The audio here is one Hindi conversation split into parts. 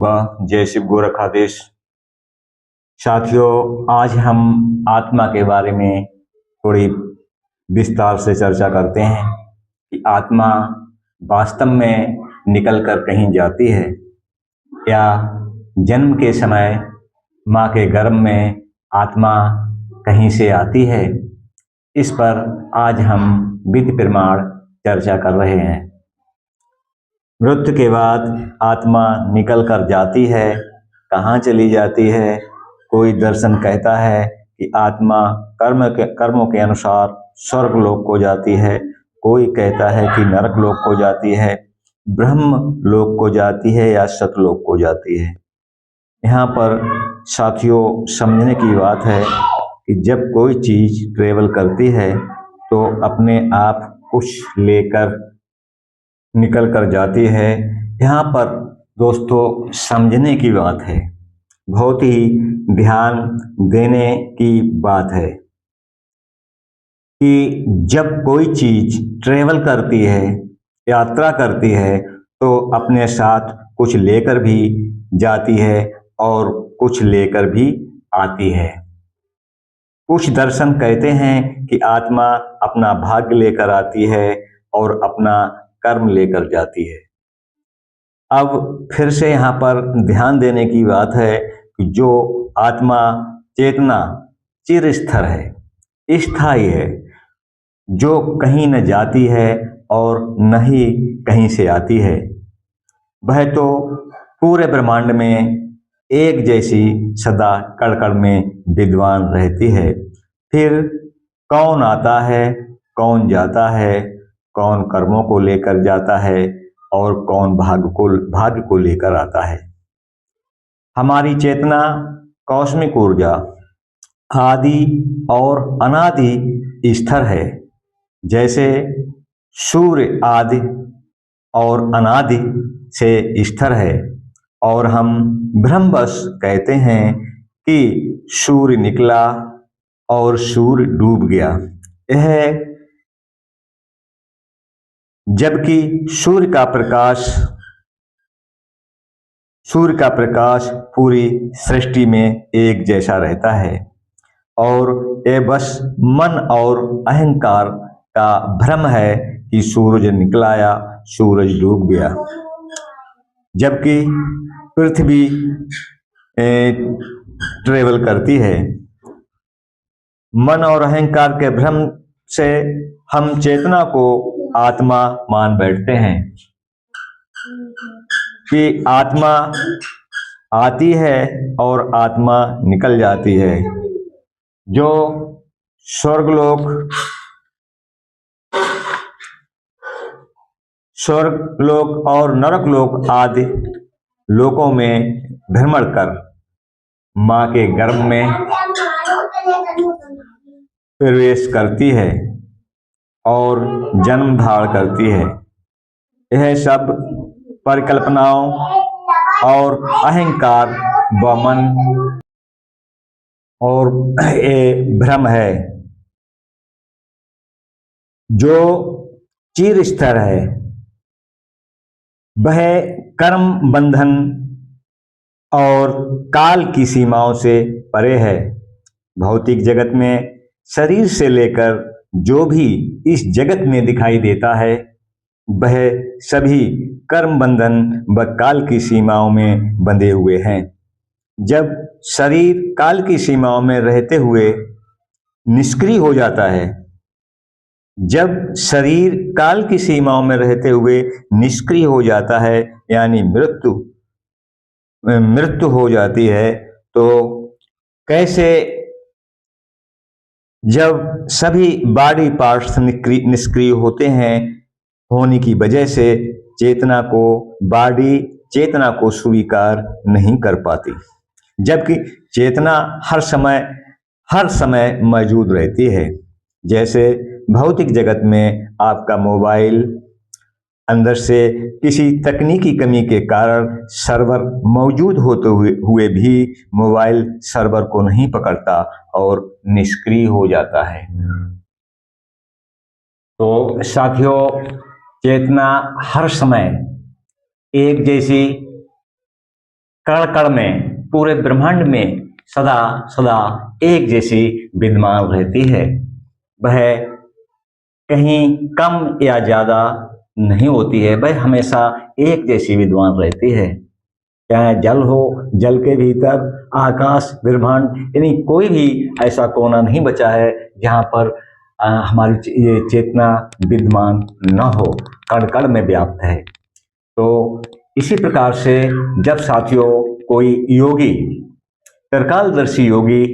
जय शिव गोरखाधीश। साथियों, आज हम आत्मा के बारे में थोड़ी विस्तार से चर्चा करते हैं कि आत्मा वास्तव में निकल कर कहीं जाती है या जन्म के समय माँ के गर्भ में आत्मा कहीं से आती है। इस पर आज हम विधि प्रमाण चर्चा कर रहे हैं। मृत्यु के बाद आत्मा निकल कर जाती है, कहाँ चली जाती है? कोई दर्शन कहता है कि आत्मा कर्मों के अनुसार स्वर्ग लोक को जाती है, कोई कहता है कि नरक लोक को जाती है, ब्रह्म लोक को जाती है या सतलोक को जाती है। यहाँ पर साथियों समझने की बात है कि जब कोई चीज ट्रेवल करती है तो अपने आप कुछ लेकर निकल कर जाती है। यहाँ पर दोस्तों समझने की बात है, बहुत ही ध्यान देने की बात है कि जब कोई चीज ट्रेवल करती है, यात्रा करती है, तो अपने साथ कुछ लेकर भी जाती है और कुछ लेकर भी आती है। कुछ दर्शन कहते हैं कि आत्मा अपना भाग्य लेकर आती है और अपना कर्म लेकर जाती है। अब फिर से यहाँ पर ध्यान देने की बात है कि जो आत्मा चेतना चिरस्थर है, स्थायी है, जो कहीं न जाती है और न ही कहीं से आती है, वह तो पूरे ब्रह्मांड में एक जैसी सदा कण कण में विद्वान रहती है। फिर कौन आता है, कौन जाता है, कौन कर्मों को लेकर जाता है और कौन भाग्य को लेकर आता है। हमारी चेतना कॉस्मिक ऊर्जा आदि और अनादि स्तर है। जैसे सूर्य आदि और अनादि से स्तर है और हम भ्रमवश कहते हैं कि सूर्य निकला और सूर्य डूब गया। यह जबकि सूर्य का प्रकाश पूरी सृष्टि में एक जैसा रहता है और यह बस मन और अहंकार का भ्रम है कि सूरज निकला या सूरज डूब गया। जबकि पृथ्वी ट्रेवल करती है। मन और अहंकार के भ्रम से हम चेतना को आत्मा मान बैठते हैं कि आत्मा आती है और आत्मा निकल जाती है। जो स्वर्गलोक और नरकलोक आदि लोकों में भ्रमण कर माँ के गर्भ में प्रवेश करती है और जन्म धारण करती है। यह सब परिकल्पनाओं और अहंकार व मन और ये भ्रम है। जो चिर स्तर है वह कर्म बंधन और काल की सीमाओं से परे है। भौतिक जगत में शरीर से लेकर जो भी इस जगत में दिखाई देता है वह सभी कर्म बंधन व काल की सीमाओं में बंधे हुए हैं। जब शरीर काल की सीमाओं में रहते हुए निष्क्रिय हो जाता है, जब शरीर काल की सीमाओं में रहते हुए निष्क्रिय हो जाता है यानी मृत्यु हो जाती है, तो कैसे जब सभी बॉडी पार्ट्स निष्क्रिय होते हैं, होने की वजह से चेतना को स्वीकार नहीं कर पाती, जबकि चेतना हर समय मौजूद रहती है। जैसे भौतिक जगत में आपका मोबाइल अंदर से किसी तकनीकी कमी के कारण सर्वर मौजूद होते हुए भी मोबाइल सर्वर को नहीं पकड़ता और निष्क्रिय हो जाता है। तो साथियों, चेतना हर समय एक जैसी कण कण में, पूरे ब्रह्मांड में सदा सदा एक जैसी विद्यमान रहती है। वह कहीं कम या ज्यादा नहीं होती है, वह हमेशा एक जैसी विद्यमान रहती है। चाहे जल हो, जल के भीतर आकाश, ब्रह्मांड, यानी कोई भी ऐसा कोना नहीं बचा है जहाँ पर हमारी ये चेतना विद्यमान न हो, कण कण में व्याप्त है। तो इसी प्रकार से जब साथियों कोई योगी, त्रिकालदर्शी योगी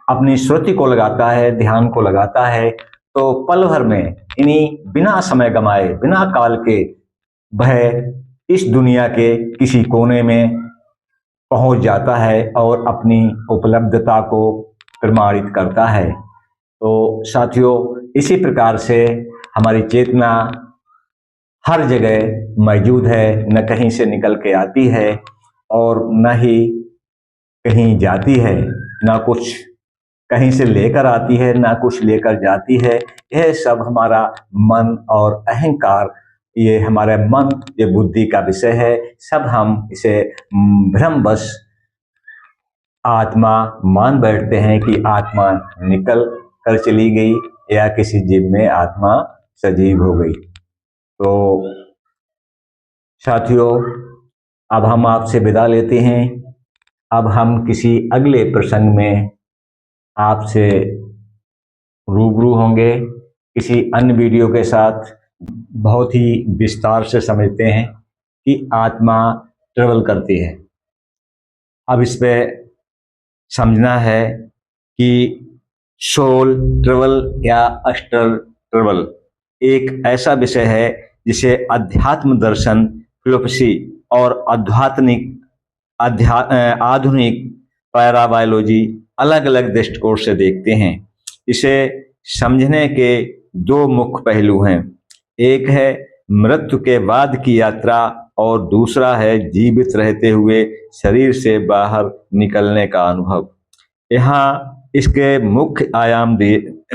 अपनी श्रुति को लगाता है, ध्यान को लगाता है, तो पल भर में, इन्हीं बिना समय गमाए, बिना काल के, वह इस दुनिया के किसी कोने में पहुंच जाता है और अपनी उपलब्धता को प्रमाणित करता है। तो साथियों, इसी प्रकार से हमारी चेतना हर जगह मौजूद है, न कहीं से निकल के आती है और न ही कहीं जाती है, ना कुछ कहीं से लेकर आती है, ना कुछ लेकर जाती है। यह सब हमारा मन और अहंकार, ये हमारे मन, ये बुद्धि का विषय है। सब हम इसे भ्रमवश आत्मा मान बैठते हैं कि आत्मा निकल कर चली गई या किसी जीव में आत्मा सजीव हो गई। तो साथियों, अब हम आपसे विदा लेते हैं। अब हम किसी अगले प्रसंग में आपसे रूबरू होंगे किसी अन्य वीडियो के साथ। बहुत ही विस्तार से समझते हैं कि आत्मा ट्रेवल करती है। अब इस पे समझना है कि सोल ट्रेवल या अस्ट्रल ट्रेवल एक ऐसा विषय है जिसे अध्यात्म दर्शन, फिलोसफी और आधुनिक पैराबायोलॉजी अलग अलग दृष्टिकोण से देखते हैं। इसे समझने के दो मुख्य पहलू हैं। एक है मृत्यु के बाद की यात्रा और दूसरा है जीवित रहते हुए शरीर से बाहर निकलने का अनुभव। यहाँ इसके मुख्य आयाम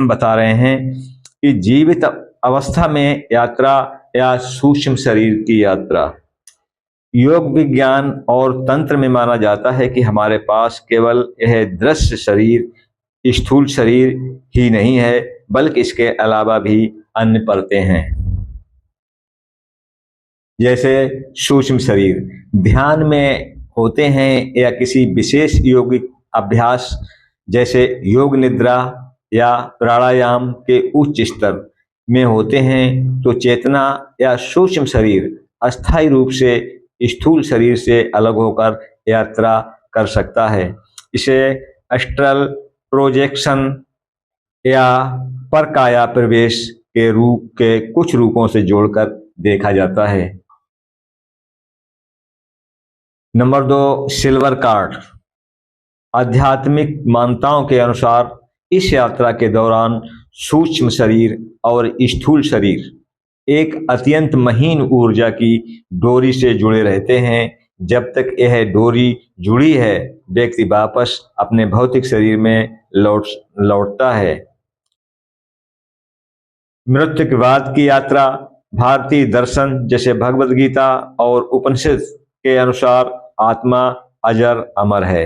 बता रहे हैं कि जीवित अवस्था में यात्रा या सूक्ष्म शरीर की यात्रा। योग विज्ञान और तंत्र में माना जाता है कि हमारे पास केवल यह दृश्य शरीर, स्थूल शरीर ही नहीं है, बल्कि इसके अलावा भी अन्य परतें हैं। जैसे सूक्ष्म शरीर ध्यान में होते हैं या किसी विशेष योगिक अभ्यास जैसे योग निद्रा या प्राणायाम के उच्च स्तर में होते हैं, तो चेतना या सूक्ष्म शरीर अस्थायी रूप से स्थूल शरीर से अलग होकर यात्रा कर सकता है। इसे एस्ट्रल प्रोजेक्शन या परकाया प्रवेश के रूप के कुछ रूपों से जोड़कर देखा जाता है। Number 2, silver card. आध्यात्मिक मान्यताओं के अनुसार इस यात्रा के दौरान सूक्ष्म शरीर और स्थूल शरीर एक अत्यंत महीन ऊर्जा की डोरी से जुड़े रहते हैं। जब तक यह डोरी जुड़ी है, व्यक्ति वापस अपने भौतिक शरीर में लौटता है। मृत्यु के बाद की यात्रा भारतीय दर्शन जैसे भगवद गीता और उपनिषद के अनुसार आत्मा अजर अमर है।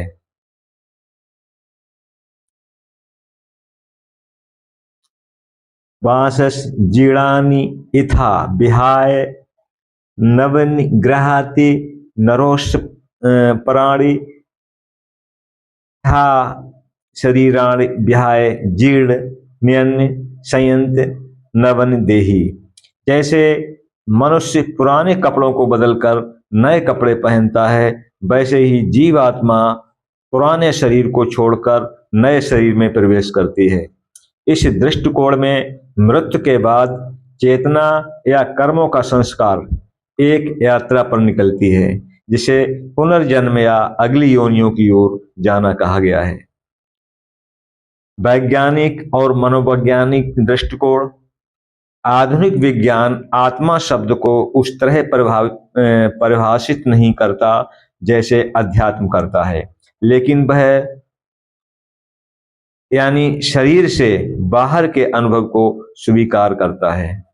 वासस जीर्णानि इथा विहाय नवनिग्रहाति नरोष प्राणी था शरीराणि विहाय जीर्ण न्यन्य संयंत नवन देही। जैसे मनुष्य पुराने कपड़ों को बदलकर नए कपड़े पहनता है, वैसे ही जीवात्मा पुराने शरीर को छोड़कर नए शरीर में प्रवेश करती है। इस दृष्टिकोण में मृत्यु के बाद चेतना या कर्मों का संस्कार एक यात्रा पर निकलती है, जिसे पुनर्जन्म या अगली योनियों की ओर जाना कहा गया है। वैज्ञानिक और मनोवैज्ञानिक दृष्टिकोण। आधुनिक विज्ञान आत्मा शब्द को उस तरह परिभाषित नहीं करता जैसे अध्यात्म करता है, लेकिन वह यानी शरीर से बाहर के अनुभव को स्वीकार करता है।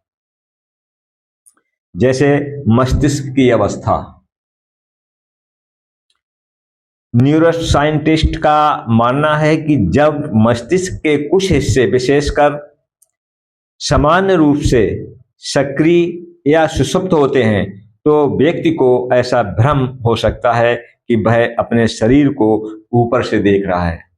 जैसे मस्तिष्क की अवस्था। न्यूरोसाइंटिस्ट का मानना है कि जब मस्तिष्क के कुछ हिस्से विशेषकर सामान्य रूप से सक्रिय या सुषुप्त होते हैं तो व्यक्ति को ऐसा भ्रम हो सकता है कि वह अपने शरीर को ऊपर से देख रहा है।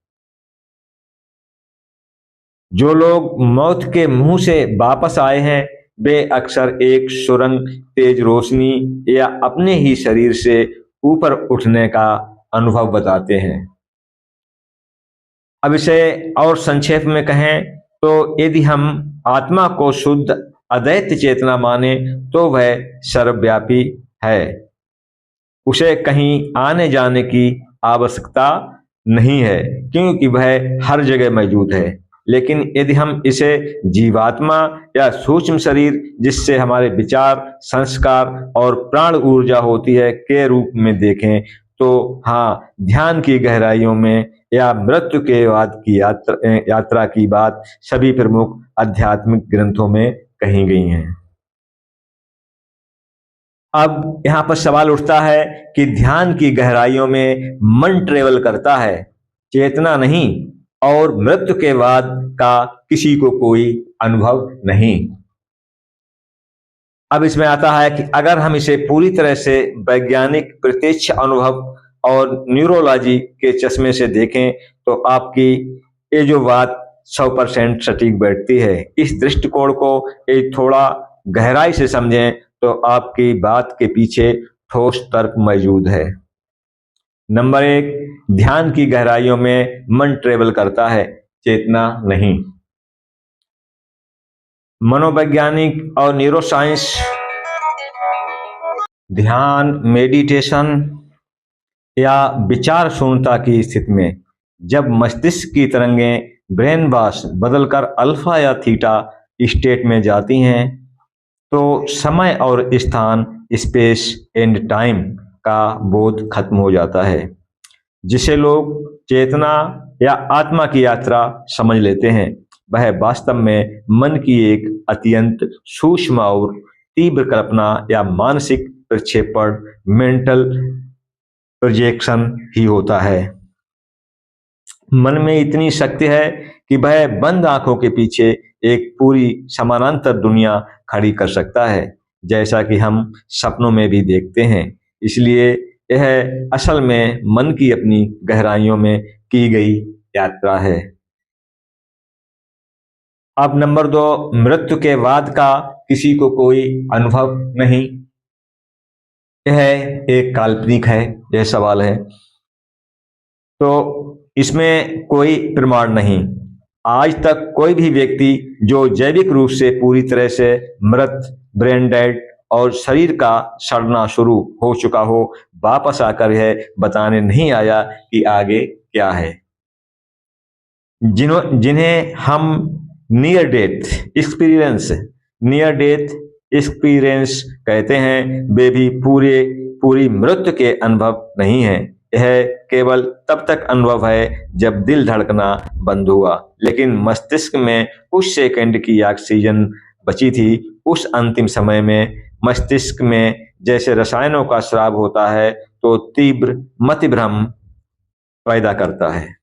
जो लोग मौत के मुंह से वापस आए हैं वे अक्सर एक सुरंग, तेज रोशनी या अपने ही शरीर से ऊपर उठने का अनुभव बताते हैं। अब इसे और संक्षेप में कहें तो यदि हम आत्मा को शुद्ध अद्वैत चेतना माने तो वह सर्वव्यापी है, उसे कहीं आने जाने की आवश्यकता नहीं है क्योंकि वह हर जगह मौजूद है। लेकिन यदि हम इसे जीवात्मा या सूक्ष्म शरीर जिससे हमारे विचार, संस्कार और प्राण ऊर्जा होती है के रूप में देखें तो हाँ, ध्यान की गहराइयों में या मृत्यु के बाद की यात्रा की बात सभी प्रमुख आध्यात्मिक ग्रंथों में कही गई हैं। अब यहाँ पर सवाल उठता है कि ध्यान की गहराइयों में मन ट्रेवल करता है, चेतना नहीं, और मृत्यु के बाद का किसी को कोई अनुभव नहीं। अब इसमें आता है कि अगर हम इसे पूरी तरह से वैज्ञानिक प्रत्यक्ष अनुभव और न्यूरोलॉजी के चश्मे से देखें तो आपकी ये जो बात 100% सटीक बैठती है। इस दृष्टिकोण को एक थोड़ा गहराई से समझें तो आपकी बात के पीछे ठोस तर्क मौजूद है। नंबर 1, ध्यान की गहराइयों में मन ट्रेवल करता है, चेतना नहीं। मनोवैज्ञानिक और न्यूरोसाइंस ध्यान, मेडिटेशन या विचार शून्यता की स्थिति में जब मस्तिष्क की तरंगें ब्रेन वॉश बदलकर अल्फा या थीटा स्टेट में जाती हैं तो समय और स्थान, स्पेस एंड टाइम का बोध खत्म हो जाता है, जिसे लोग चेतना या आत्मा की यात्रा समझ लेते हैं। वह वास्तव में मन की एक अत्यंत सूक्ष्म और तीव्र कल्पना या मानसिक प्रक्षेपण, मेंटल प्रोजेक्शन ही होता है। मन में इतनी शक्ति है कि वह बंद आंखों के पीछे एक पूरी समानांतर दुनिया खड़ी कर सकता है, जैसा कि हम सपनों में भी देखते हैं। इसलिए यह असल में मन की अपनी गहराइयों में की गई यात्रा है। अब नंबर 2, मृत्यु के बाद का किसी को कोई अनुभव नहीं। यह एक काल्पनिक है, यह सवाल है, तो इसमें कोई प्रमाण नहीं। आज तक कोई भी व्यक्ति जो जैविक रूप से पूरी तरह से मृत, ब्रेन डेड और शरीर का सड़ना शुरू हो चुका हो, वापस आकर यह बताने नहीं आया कि आगे क्या है। जिन्हें हम नियर डेथ एक्सपीरियंस कहते हैं, वे भी पूरी मृत्यु के अनुभव नहीं है। यह केवल तब तक अनुभव है जब दिल धड़कना बंद हुआ, लेकिन मस्तिष्क में कुछ सेकंड की ऑक्सीजन बची थी। उस अंतिम समय में मस्तिष्क में जैसे रसायनों का स्राव होता है तो तीव्र मतिभ्रम पैदा करता है।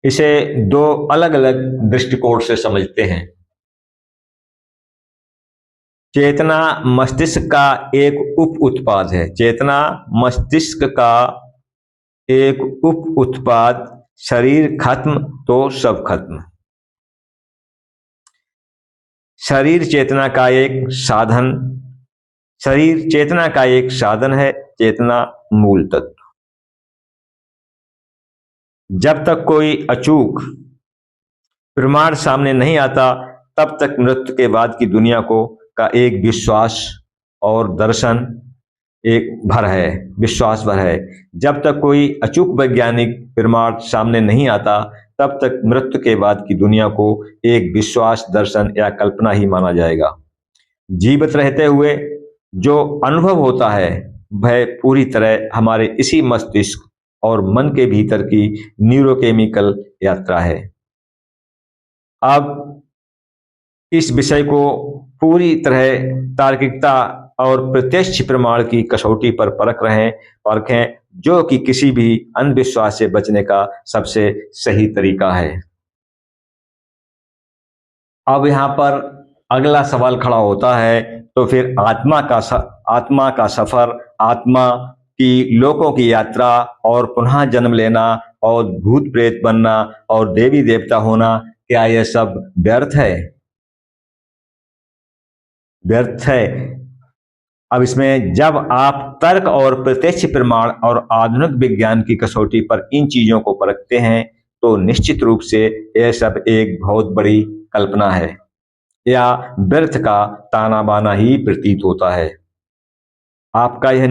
इसे 2 अलग अलग दृष्टिकोण से समझते हैं। चेतना मस्तिष्क का एक उप उत्पाद है। चेतना मस्तिष्क का एक उप उत्पाद। शरीर खत्म तो सब खत्म। शरीर चेतना का एक साधन है, चेतना मूल तत्व। जब तक कोई अचूक प्रमाण सामने नहीं आता तब तक मृत्यु के बाद की दुनिया का एक विश्वास और दर्शन विश्वास भर है। जब तक कोई अचूक वैज्ञानिक प्रमाण सामने नहीं आता तब तक मृत्यु के बाद की दुनिया को एक विश्वास, दर्शन या कल्पना ही माना जाएगा। जीवित रहते हुए जो अनुभव होता है वह पूरी तरह हमारे इसी मस्तिष्क और मन के भीतर की न्यूरोकेमिकल यात्रा है। अब इस विषय को पूरी तरह तार्किकता और प्रत्यक्ष प्रमाण की कसौटी पर परखें, जो कि किसी भी अंधविश्वास से बचने का सबसे सही तरीका है। अब यहाँ पर अगला सवाल खड़ा होता है, तो फिर आत्मा का सफर, आत्मा की लोकों की यात्रा और पुनः जन्म लेना और भूत प्रेत बनना और देवी देवता होना, क्या यह सब व्यर्थ है? व्यर्थ है। अब इसमें जब आप तर्क और प्रत्यक्ष प्रमाण और आधुनिक विज्ञान की कसौटी पर इन चीजों को परखते हैं, तो निश्चित रूप से यह सब एक बहुत बड़ी कल्पना है या व्यर्थ का ताना बाना ही प्रतीत होता है। आपका यह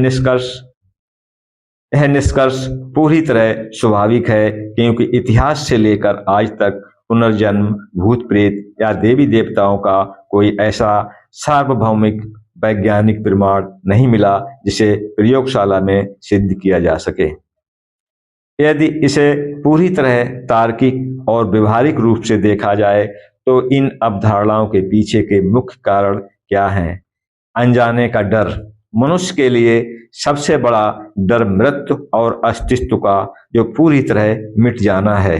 निष्कर्ष पूरी तरह स्वाभाविक है, क्योंकि इतिहास से लेकर आज तक पुनर्जन्म, भूत प्रेत या देवी देवताओं का कोई ऐसा सार्वभौमिक वैज्ञानिक प्रमाण नहीं मिला जिसे प्रयोगशाला में सिद्ध किया जा सके। यदि इसे पूरी तरह तार्किक और व्यवहारिक रूप से देखा जाए, तो इन अवधारणाओं के पीछे के मुख्य कारण क्या हैं? अनजाने का डर। मनुष्य के लिए सबसे बड़ा डर मृत्यु और अस्तित्व का, जो पूरी तरह मिट जाना है।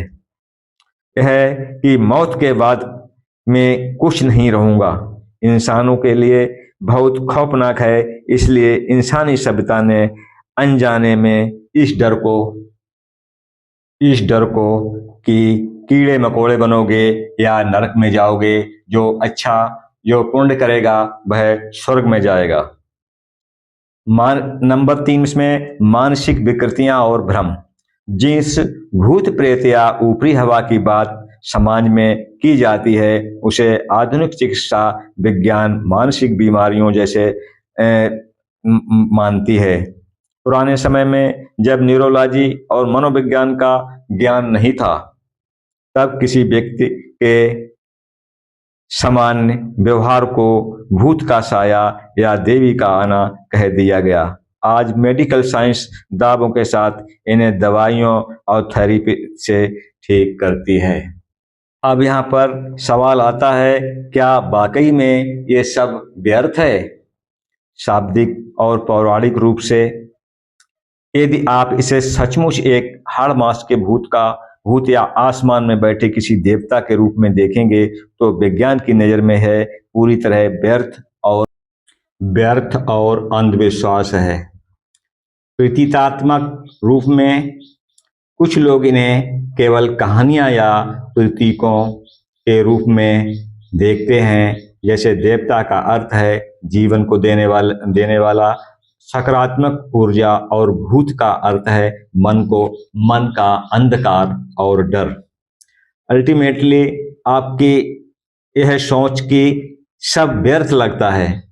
यह है कि मौत के बाद मैं कुछ नहीं रहूंगा। इंसानों के लिए बहुत खौफनाक है, इसलिए इंसानी सभ्यता ने अनजाने में इस डर को कि कीड़े मकोड़े बनोगे या नरक में जाओगे, जो पुण्य करेगा वह स्वर्ग में जाएगा। नंबर 3 इसमें मानसिक विकृतियां और भ्रम। जिस भूत प्रेत या ऊपरी हवा की बात समाज में की जाती है, उसे आधुनिक चिकित्सा विज्ञान मानसिक बीमारियों जैसे मानती है। पुराने समय में जब न्यूरोलॉजी और मनोविज्ञान का ज्ञान नहीं था, तब किसी व्यक्ति के सामान्य व्यवहार को भूत का साया या देवी का आना कह दिया गया। आज मेडिकल साइंस दावों के साथ इन्हें दवाइयों और थेरेपी से ठीक करती है। अब यहाँ पर सवाल आता है, क्या वाकई में ये सब व्यर्थ है? शाब्दिक और पौराणिक रूप से यदि आप इसे सचमुच एक हाड़ मास के भूत या आसमान में बैठे किसी देवता के रूप में देखेंगे, तो विज्ञान की नजर में है पूरी तरह व्यर्थ और अंधविश्वास है। प्रतीकात्मक रूप में कुछ लोग इन्हें केवल कहानियां या प्रतीकों के रूप में देखते हैं, जैसे देवता का अर्थ है जीवन को देने वाला सकारात्मक ऊर्जा और भूत का अर्थ है मन का अंधकार और डर। अल्टीमेटली आपकी यह सोच कि सब व्यर्थ लगता है,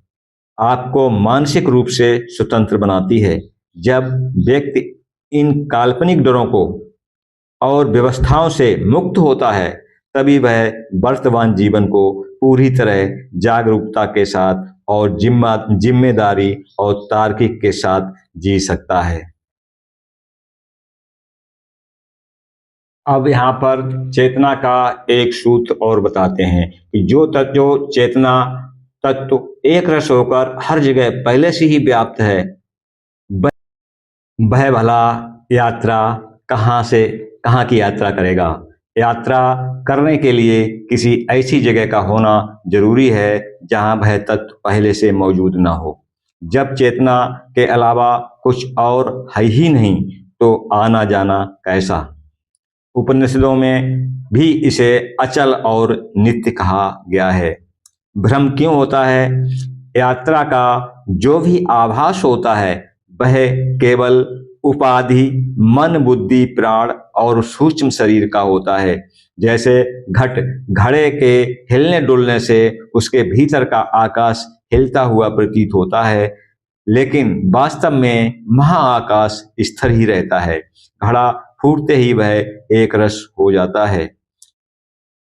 आपको मानसिक रूप से स्वतंत्र बनाती है। जब व्यक्ति इन काल्पनिक डरों को और व्यवस्थाओं से मुक्त होता है, तभी वह वर्तमान जीवन को पूरी तरह जागरूकता के साथ और जिम्मेदारी और तार्किक के साथ जी सकता है। अब यहाँ पर चेतना का एक सूत्र और बताते हैं कि जो चेतना तत्व एक रस होकर हर जगह पहले से ही व्याप्त है, वह भला कहाँ की यात्रा करेगा? यात्रा करने के लिए किसी ऐसी जगह का होना जरूरी है जहां वह तत्व पहले से मौजूद ना हो। जब चेतना के अलावा कुछ और है ही नहीं, तो आना जाना कैसा? उपनिषदों में भी इसे अचल और नित्य कहा गया है। भ्रम क्यों होता है? यात्रा का जो भी आभास होता है, वह केवल उपाधि मन, बुद्धि, प्राण और सूक्ष्म शरीर का होता है। जैसे घड़े के हिलने डुलने से उसके भीतर का आकाश हिलता हुआ प्रतीत होता है, लेकिन वास्तव में महाआकाश स्थिर ही रहता है। घड़ा फूटते ही वह एक रस हो जाता है।